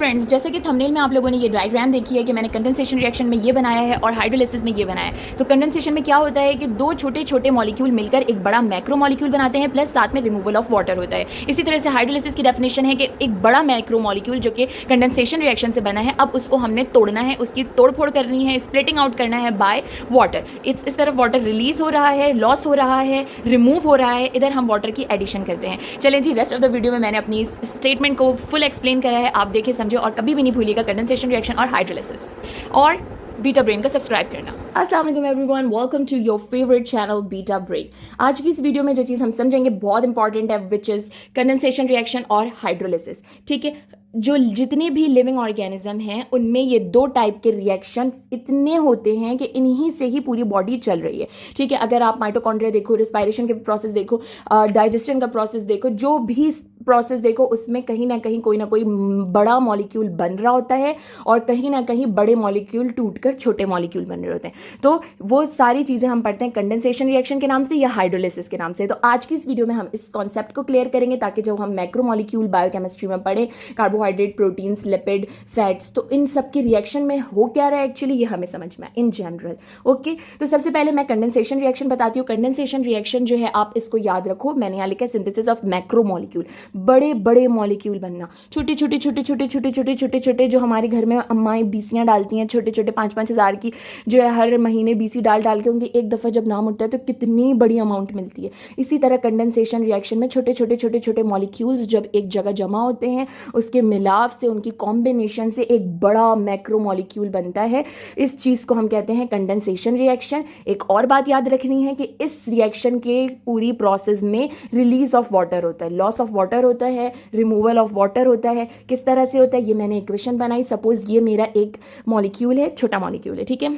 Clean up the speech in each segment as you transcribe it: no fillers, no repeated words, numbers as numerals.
Friends, जैसे कि thumbnail में आप लोगों ने ये डायग्राम देखी है कि मैंने कंडेंसेशन रिएक्शन में ये बनाया है और हाइड्रोलिसिस में ये बनाया है। तो कंडेंसेशन में क्या होता है कि दो छोटे छोटे मॉलिक्यूल मिलकर एक बड़ा मैक्रो मॉलिक्यूल बनाते हैं, प्लस साथ में रिमूवल ऑफ वाटर होता है। इसी तरह से हाइड्रोलिसिस की डेफिनेशन है कि एक बड़ा मैक्रो मॉलिक्यूल जो कि कंडेंसेशन रिएक्शन से बना है, अब उसको हमने तोड़ना है, उसकी तोड़फोड़ करनी है, स्प्लिटिंग आउट करना है बाय वाटर। इस तरफ वाटर रिलीज हो रहा है, लॉस हो रहा है, रिमूव हो रहा है, इधर हम वाटर की एडिशन करते हैं। चलें जी, रेस्ट ऑफ द वीडियो में मैंने अपनी स्टेटमेंट को फुल एक्सप्लेन करा है, आप देखें समझो और कभी भी नहीं भूलिएगा कंडेंसेशन रिएक्शन और हाइड्रोलिसिस और बीटा ब्रेन का सब्सक्राइब करना। अस्सलाम वालेकुम everyone, welcome to your favourite channel Beta Brain. आज की इस वीडियो में जो चीज़ हम समझेंगे बहुत इंपॉर्टेंट है, विच इज़ कंडेंसेशन रिएक्शन और हाइड्रोलिसिस। ठीक है, जो जितने भी लिविंग ऑर्गेनिज्म हैं उनमें ये दो टाइप के रिएक्शन इतने होते हैं कि इन्हीं से ही पूरी बॉडी चल रही है। ठीक है, अगर आप माइटोकॉन्ड्रिया देखो, रिस्पायरेशन के प्रोसेस देखो, डाइजेशन का प्रोसेस देखो, जो भी प्रोसेस देखो, उसमें कहीं ना कहीं कोई ना कोई बड़ा मॉलिक्यूल बन रहा होता है और कहीं ना कहीं बड़े मॉलिक्यूल टूटकर छोटे मॉलिक्यूल बन रहे होते हैं। तो वो सारी चीज़ें हम पढ़ते हैं कंडेंसेशन रिएक्शन के नाम से या हाइड्रोलिसिस के नाम से। तो आज की इस वीडियो में हम इस कॉन्सेप्ट को क्लियर करेंगे ताकि जब हम मैक्रो मॉलिक्यूल बायोकेमिस्ट्री में पढ़ें, कार्बोहाइड्रेट, प्रोटीन्स, लिपिड, फैट्स, तो इन सब के रिएक्शन में हो क्या रहा है एक्चुअली, ये हमें समझ में इन जनरल। ओके, तो सबसे पहले मैं कंडेंसेशन रिएक्शन बताती हूँ। कंडेंसेशन रिएक्शन जो है, आप इसको याद रखो, मैंने यहाँ लिखा है सिंथेसिस ऑफ मैक्रो मॉलिक्यूल, बड़े बड़े मॉलिक्यूल बनना। छोटे छोटे छोटे छोटे छोटे छोटे छोटे छोटे जो हमारे घर में अम्माएं बीसियाँ डालती हैं, छोटे छोटे 5-5 हज़ार की जो है हर महीने बीसी डाल डाल के उनकी एक दफ़ा जब नाम उठता है तो कितनी बड़ी अमाउंट मिलती है। इसी तरह कंडेंसेशन रिएक्शन में छोटे छोटे छोटे छोटे मॉलिक्यूल्स जब एक जगह जमा होते हैं, उसके मिलाव से, उनकी कॉम्बिनेशन से एक बड़ा मैक्रो मॉलिक्यूल बनता है। इस चीज़ को हम कहते हैं कंडेंसेशन रिएक्शन। एक और बात याद रखनी है कि इस रिएक्शन के पूरी प्रोसेस में रिलीज ऑफ वाटर होता है, लॉस ऑफ वाटर होता है, रिमूवल ऑफ वाटर होता है। किस तरह से होता है, ये मैंने इक्वेशन बनाई। सपोज ये मेरा एक मॉलिक्यूल है, छोटा मॉलिक्यूल है, ठीक है।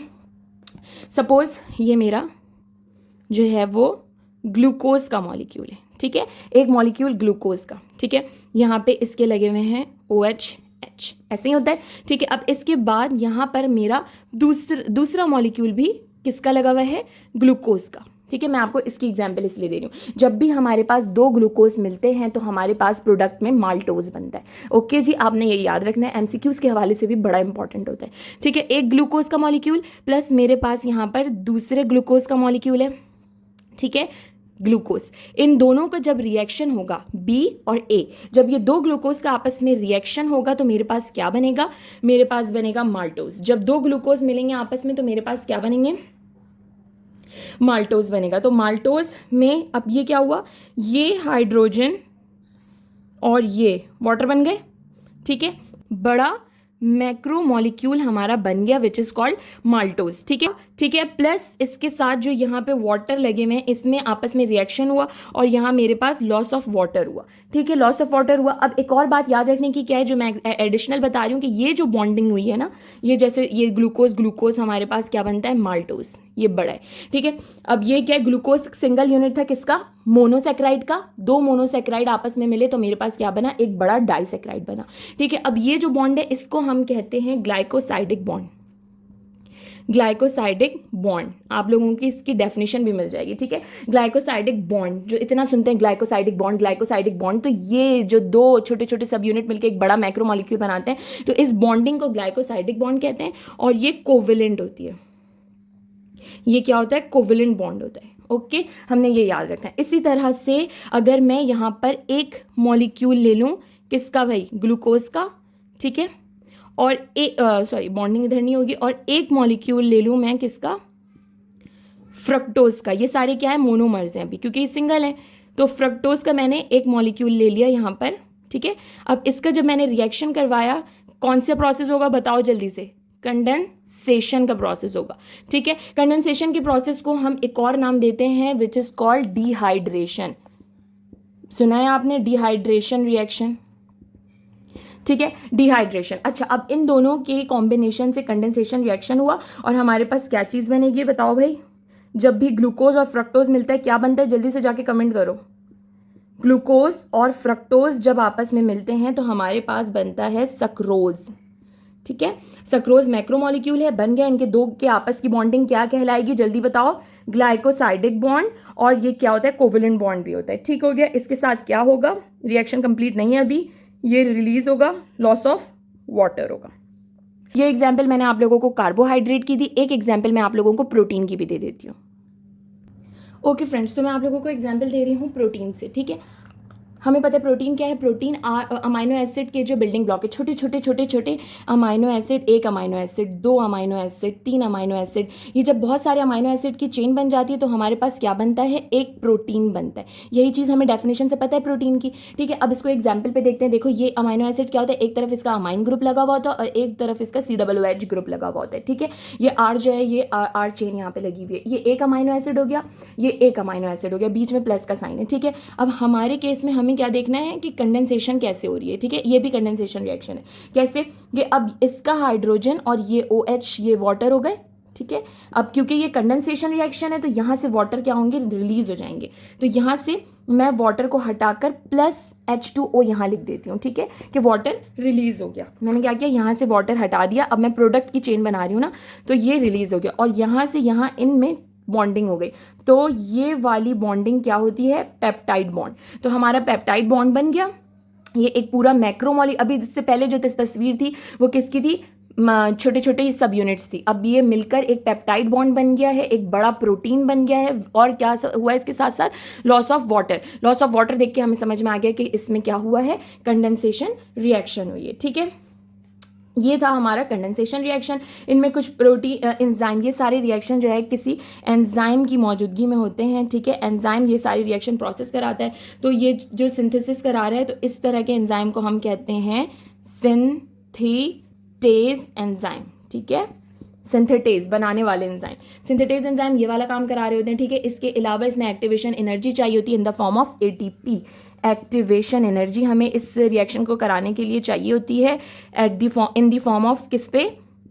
सपोज ये मेरा जो है वो ग्लूकोज का मॉलिक्यूल है, ठीक है, एक मॉलिक्यूल ग्लूकोज का, ठीक है। यहाँ पे इसके लगे हुए हैं OH, ऐसे ही होता है, ठीक है। अब इसके बाद यहाँ पर मेरा दूसरा मॉलिक्यूल भी किसका लगा हुआ है, ग्लूकोज का, ठीक है। मैं आपको इसकी एग्जांपल इसलिए दे रही हूँ, जब भी हमारे पास दो ग्लूकोज मिलते हैं तो हमारे पास प्रोडक्ट में माल्टोज बनता है। ओके जी, आपने ये याद रखना है, MCQs के हवाले से भी बड़ा इंपॉर्टेंट होता है, ठीक है। एक ग्लूकोज का मॉलिक्यूल प्लस मेरे पास यहाँ पर दूसरे ग्लूकोज का मॉलिक्यूल है, ठीक है, ग्लूकोज। इन दोनों का जब रिएक्शन होगा, B और A, जब ये दो ग्लूकोज का आपस में रिएक्शन होगा तो मेरे पास क्या बनेगा, मेरे पास बनेगा माल्टोज। जब दो ग्लूकोज मिलेंगे आपस में तो मेरे पास क्या बनेंगे, माल्टोज बनेगा। तो माल्टोज में अब ये क्या हुआ, ये हाइड्रोजन और ये वाटर बन गए, ठीक है। बड़ा मैक्रो मॉलिक्यूल हमारा बन गया विच इज कॉल्ड माल्टोज, ठीक है, ठीक है। प्लस इसके साथ जो यहाँ पे वाटर लगे हुए हैं, इसमें आपस में रिएक्शन हुआ और यहाँ मेरे पास लॉस ऑफ वाटर हुआ, ठीक है, लॉस ऑफ वाटर हुआ। अब एक और बात याद रखने की क्या है, जो मैं एडिशनल बता रही हूँ, कि ये जो बॉन्डिंग हुई है ना, ये जैसे ये ग्लूकोज हमारे पास क्या बनता है, माल्टोज, ये बड़ा है, ठीक है। अब ये क्या है, ग्लूकोज सिंगल यूनिट था किसका, मोनोसेक्राइड का। दो मोनोसेक्राइड आपस में मिले तो मेरे पास क्या बना, एक बड़ा डाइसेक्राइड बना, ठीक है। अब ये जो बॉन्ड है इसको हम कहते हैं ग्लाइकोसाइडिक बॉन्ड। ग्लाइकोसाइडिक बॉन्ड आप लोगों की इसकी डेफिनेशन भी मिल जाएगी, ठीक है। ग्लाइकोसाइडिक बॉन्ड, जो इतना सुनते हैं ग्लाइकोसाइडिक बॉन्ड ग्लाइकोसाइडिक बॉन्ड, तो ये जो दो छोटे छोटे सब यूनिट मिलकर एक बड़ा मैक्रो मॉलिक्यूल बनाते हैं, तो इस बॉन्डिंग को ग्लाइकोसाइडिक बॉन्ड कहते हैं और ये कोवेलेंट होती है। ये क्या होता है, कोवेलेंट बॉन्ड होता है। ओके, हमने ये याद रखना है। इसी तरह से अगर मैं यहाँ पर एक मॉलिक्यूल ले लूँ, किसका भाई, ग्लूकोज का, ठीक है, और सॉरी बॉन्डिंग इधर नहीं होगी, और एक मॉलिक्यूल ले लूँ मैं किसका, फ्रक्टोज का। ये सारे क्या है, मोनोमर्स हैं अभी क्योंकि ये सिंगल है। तो फ्रक्टोज का मैंने एक मॉलिक्यूल ले लिया यहाँ पर, ठीक है। अब इसका जब मैंने रिएक्शन करवाया, कौन सा प्रोसेस होगा बताओ जल्दी से, कंडेंसेशन का प्रोसेस होगा, ठीक है। कंडेंसेशन के प्रोसेस को हम एक और नाम देते हैं विच इज कॉल्ड डिहाइड्रेशन। सुना है आपने, डिहाइड्रेशन रिएक्शन, ठीक है, डिहाइड्रेशन। अच्छा, अब इन दोनों के कॉम्बिनेशन से कंडेंसेशन रिएक्शन हुआ और हमारे पास क्या चीज़ बनेगी बताओ भाई। जब भी ग्लूकोज और फ्रक्टोज मिलता है क्या बनता है, जल्दी से जाके कमेंट करो। ग्लूकोज और फ्रक्टोज जब आपस में मिलते हैं तो हमारे पास बनता है सक्रोज, ठीक है। सक्रोज मैक्रो मॉलिक्यूल है, बन गया। इनके दो के आपस की बॉन्डिंग क्या कहलाएगी जल्दी बताओ, ग्लाइकोसाइडिक बॉन्ड, और ये क्या होता है, कोवेलेंट बॉन्ड भी होता है, ठीक हो गया। इसके साथ क्या होगा, रिएक्शन कंप्लीट नहीं है अभी, ये रिलीज होगा, लॉस ऑफ वाटर होगा। ये एग्जाम्पल मैंने आप लोगों को कार्बोहाइड्रेट की दी, एक एग्जाम्पल मैं आप लोगों को प्रोटीन की भी दे देती हूँ। ओके फ्रेंड्स, तो मैं आप लोगों को एग्जाम्पल दे रही हूँ प्रोटीन से, ठीक है। हमें पता है प्रोटीन क्या है। प्रोटीन अमाइनो एसिड के जो बिल्डिंग ब्लॉक है, छोटे छोटे छोटे छोटे अमाइनो एसिड, एक अमाइनो एसिड, दो अमाइनो एसिड, तीन अमाइनो एसिड, ये जब बहुत सारे अमाइनो एसिड की चेन बन जाती है तो हमारे पास क्या बनता है, एक प्रोटीन बनता है। यही चीज़ हमें डेफिनेशन से पता है प्रोटीन की, ठीक है। अब इसको एग्जाम्पल पे देखते हैं। देखो ये अमाइनो एसिड क्या होता है, एक तरफ इसका अमाइन ग्रुप लगा हुआ होता है और एक तरफ इसका COOH ग्रुप लगा हुआ होता है, ठीक है। ये R जो है, ये R चेन यहाँ पे लगी हुई है, ये एक अमाइनो एसिड हो गया, ये एक अमाइनो एसिड हो गया, बीच में प्लस का साइन है, ठीक है। अब हमारे केस में हमें क्या देखना है कि कंडेंसेशन कैसे हो रही है, ठीक है। ये भी कंडेंसेशन रिएक्शन है। कैसे, ये अब इसका हाइड्रोजन और ये OH, ये वाटर हो गए, ठीक है। अब क्योंकि ये कंडेंसेशन रिएक्शन है तो यहाँ से वाटर क्या होंगे, रिलीज हो जाएंगे। तो यहाँ से मैं वाटर को हटाकर प्लस H2O यहाँ लिख देती हूँ, ठीक है, कि वाटर रिलीज हो गया। मैंने क्या किया, यहाँ से वाटर हटा दिया। अब मैं प्रोडक्ट की चेन बना रही हूँ ना, तो ये रिलीज हो गया और यहाँ से यहाँ इनमें बॉन्डिंग हो गई। तो ये वाली बॉन्डिंग क्या होती है, पेप्टाइड बॉन्ड। तो हमारा पेप्टाइड बॉन्ड बन गया। ये एक पूरा मैक्रोमोली, अभी इससे पहले जो तस्वीर थी वो किसकी थी, छोटे छोटे सब यूनिट्स थी। अब ये मिलकर एक पेप्टाइड बॉन्ड बन गया है, एक बड़ा प्रोटीन बन गया है। और क्या हुआ इसके साथ साथ, loss of water. Loss of water देख के हमें समझ में आ गया कि इसमें क्या हुआ है, कंडेंसेशन रिएक्शन हुई है, ठीक है। ये था हमारा कंडेंसेशन रिएक्शन। इनमें कुछ प्रोटीन एंजाइम, ये सारे रिएक्शन जो है किसी एंजाइम की मौजूदगी में होते हैं, ठीक है। एंजाइम ये सारी रिएक्शन प्रोसेस कराता है। तो ये जो सिंथेसिस करा रहा है, तो इस तरह के एंजाइम को हम कहते हैं सिंथेटेज एंजाइम, ठीक है। सिंथेटेज बनाने वाले एंजाइम, सिंथेटेज एंजाइम ये वाला काम करा रहे होते हैं, ठीक है। इसके अलावा इसमें एक्टिवेशन एनर्जी चाहिए होती है in the form of ATP। Activation energy हमें इस रिएक्शन को कराने के लिए चाहिए होती है इन द फॉर्म ऑफ किस पे,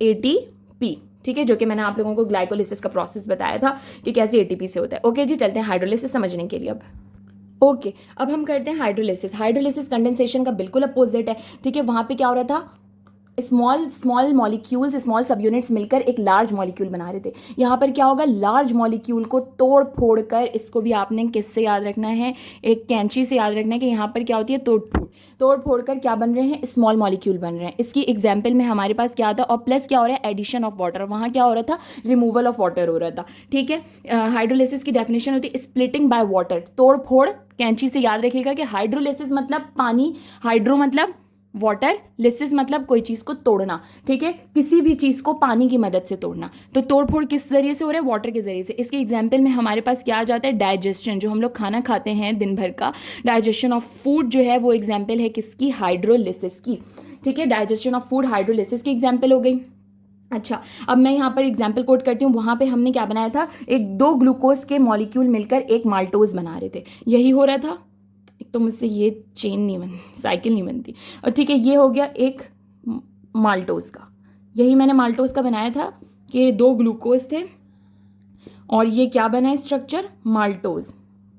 ATP, ठीक है, जो कि मैंने आप लोगों को ग्लाइकोलिसिस का प्रोसेस बताया था कि कैसे ATP से होता है। ओके जी, चलते हैं हाइड्रोलिसिस समझने के लिए अब। ओके, अब हम करते हैं हाइड्रोलिसिस। हाइड्रोलिसिस कंडेंसेशन का बिल्कुल अपोजिट है, ठीक है। वहाँ पे क्या हो रहा था, स्मॉल मॉलिक्यूल्स, स्मॉल सब यूनिट्स मिलकर एक लार्ज मॉलिक्यूल बना रहे थे। यहाँ पर क्या होगा, लार्ज मॉलिक्यूल को तोड़ फोड़ कर, इसको भी आपने किससे याद रखना है, एक कैंची से याद रखना है कि यहाँ पर क्या होती है, तोड़ फोड़ कर क्या बन रहे हैं, स्मॉल मॉलिक्यूल बन रहे हैं। इसकी एग्जाम्पल में हमारे पास क्या था, और प्लस क्या हो रहा है, एडिशन ऑफ वाटर। वहाँ क्या हो रहा था, रिमूवल ऑफ वाटर हो रहा था, ठीक है। हाइड्रोलिसिस की डेफिनेशन होती है स्प्लिटिंग बाय वाटर, तोड़ फोड़। कैंची से याद रखिएगा कि हाइड्रोलिसिस मतलब पानी, हाइड्रो मतलब वाटर, लिसिस मतलब कोई चीज़ को तोड़ना, ठीक है, किसी भी चीज़ को पानी की मदद से तोड़ना। तो तोड़फोड़ किस जरिए से हो रहा है, वाटर के जरिए से। इसके एग्जाम्पल में हमारे पास क्या आ जाता है, डाइजेशन। जो हम लोग खाना खाते हैं दिन भर का, डाइजेशन ऑफ फूड जो है वो एग्जाम्पल है किसकी, हाइड्रोलिसिस की, ठीक है। डाइजेशन ऑफ फूड हाइड्रोलिसिस की एग्जाम्पल हो गई। अच्छा, अब मैं यहाँ पर एग्जाम्पल कोट करती हूँ। वहाँ पे हमने क्या बनाया था, दो ग्लूकोज के मॉलिक्यूल मिलकर एक माल्टोज बना रहे थे, यही हो रहा था। एक तो मुझसे ये चेन नहीं बन, साइकिल नहीं बनती, और ठीक है, ये हो गया एक माल्टोज का। यही मैंने माल्टोज का बनाया था कि दो ग्लूकोज थे और ये क्या बना है स्ट्रक्चर, माल्टोज,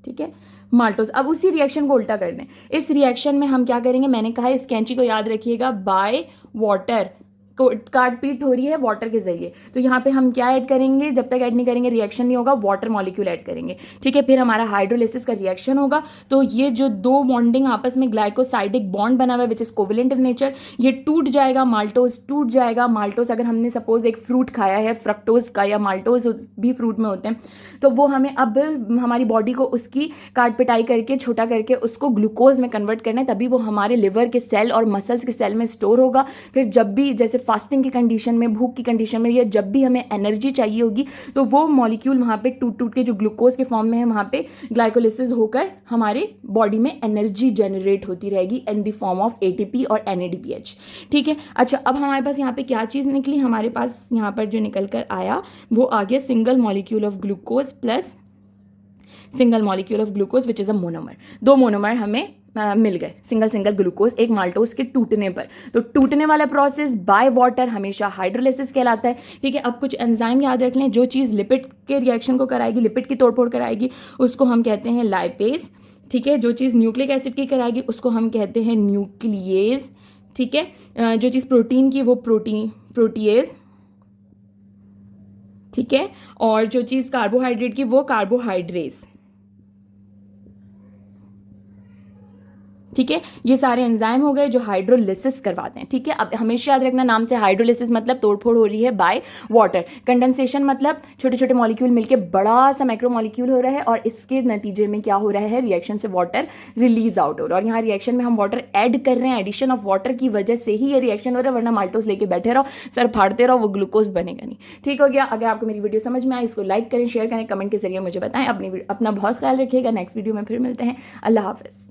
ठीक है, माल्टोज। अब उसी रिएक्शन को उल्टा कर दें। इस रिएक्शन में हम क्या करेंगे, मैंने कहा इस कैंची को याद रखिएगा, बाय वाटर, काट पीट हो रही है वाटर के जरिए। तो यहाँ पे हम क्या ऐड करेंगे, जब तक ऐड नहीं करेंगे रिएक्शन नहीं होगा, वाटर मॉलिक्यूल ऐड करेंगे, ठीक है। फिर हमारा हाइड्रोलिसिस का रिएक्शन होगा। तो ये जो दो बॉन्डिंग आपस में ग्लाइकोसाइडिक बॉन्ड बना हुआ है which is covalent in nature, ये टूट जाएगा, माल्टोज टूट जाएगा। माल्टोज अगर हमने सपोज एक फ्रूट खाया है फ्रक्टोज का, या माल्टोज भी फ्रूट में होते हैं, तो वो हमें अब हमारी बॉडी को उसकी काट पिटाई करके छोटा करके उसको ग्लूकोज में कन्वर्ट करना है, तभी वो हमारे लिवर के सेल और मसल्स के सेल में स्टोर होगा। फिर जब भी जैसे फास्टिंग की कंडीशन में, भूख की कंडीशन में, या जब भी हमें एनर्जी चाहिए होगी, तो वो मॉलिक्यूल वहाँ पे टूट टूट के जो ग्लूकोज के फॉर्म में है वहाँ पे ग्लाइकोलिसिस होकर हमारे बॉडी में एनर्जी जनरेट होती रहेगी in the form of ATP और NADPH, ठीक है। अच्छा, अब हमारे पास यहाँ पे क्या चीज़ निकली, हमारे पास यहाँ पर जो निकल कर आया वो आ गया single molecule of glucose plus single molecule of glucose which is a monomer. दो मोनोमर हमें मिल गए, सिंगल ग्लूकोज एक माल्टोज के टूटने पर। तो टूटने वाला प्रोसेस बाय वाटर हमेशा हाइड्रोलिसिस कहलाता है, ठीक है। अब कुछ एंजाइम याद रख लें, जो चीज़ लिपिड के रिएक्शन को कराएगी, लिपिड की तोड़फोड़ कराएगी, उसको हम कहते हैं लाइपेज, ठीक है। जो चीज़ न्यूक्लिक एसिड की कराएगी उसको हम कहते हैं न्यूक्लियेज, ठीक है। जो चीज़ प्रोटीन की वो प्रोटीएज, ठीक है। और जो चीज़ कार्बोहाइड्रेट की वो कार्बोहाइड्रेज, ठीक है, ये सारे एंजाइम हो गए जो हाइड्रोलिसिस करवाते हैं। ठीक है, अब हमेशा याद रखना नाम से हाइड्रोलिसिस मतलब तोड़फोड़ हो रही है बाय वाटर, कंडेंसेशन मतलब छोटे छोटे मॉलिक्यूल मिलकर बड़ा सा मैक्रो मॉलिक्यूल हो रहा है और इसके नतीजे में क्या हो रहा है, रिएक्शन से वाटर रिलीज आउट हो रहा है। और यहाँ रिएक्शन में हम वाटर ऐड कर रहे हैं, एडिशन ऑफ वाटर की वजह से ही ये रिएक्शन हो रहा है, वरना माल्टोस लेके बैठे रहो, सर फाड़ते रहो, वो ग्लूकोज बनेगा नहीं। ठीक हो गया। अगर आपको मेरी वीडियो समझ में आए इसको लाइक करें, शेयर करें, कमेंट के जरिए मुझे बताएं। अपना बहुत ख्याल रखिएगा। नेक्स्ट वीडियो में फिर मिलते हैं। अल्लाह हाफिज़।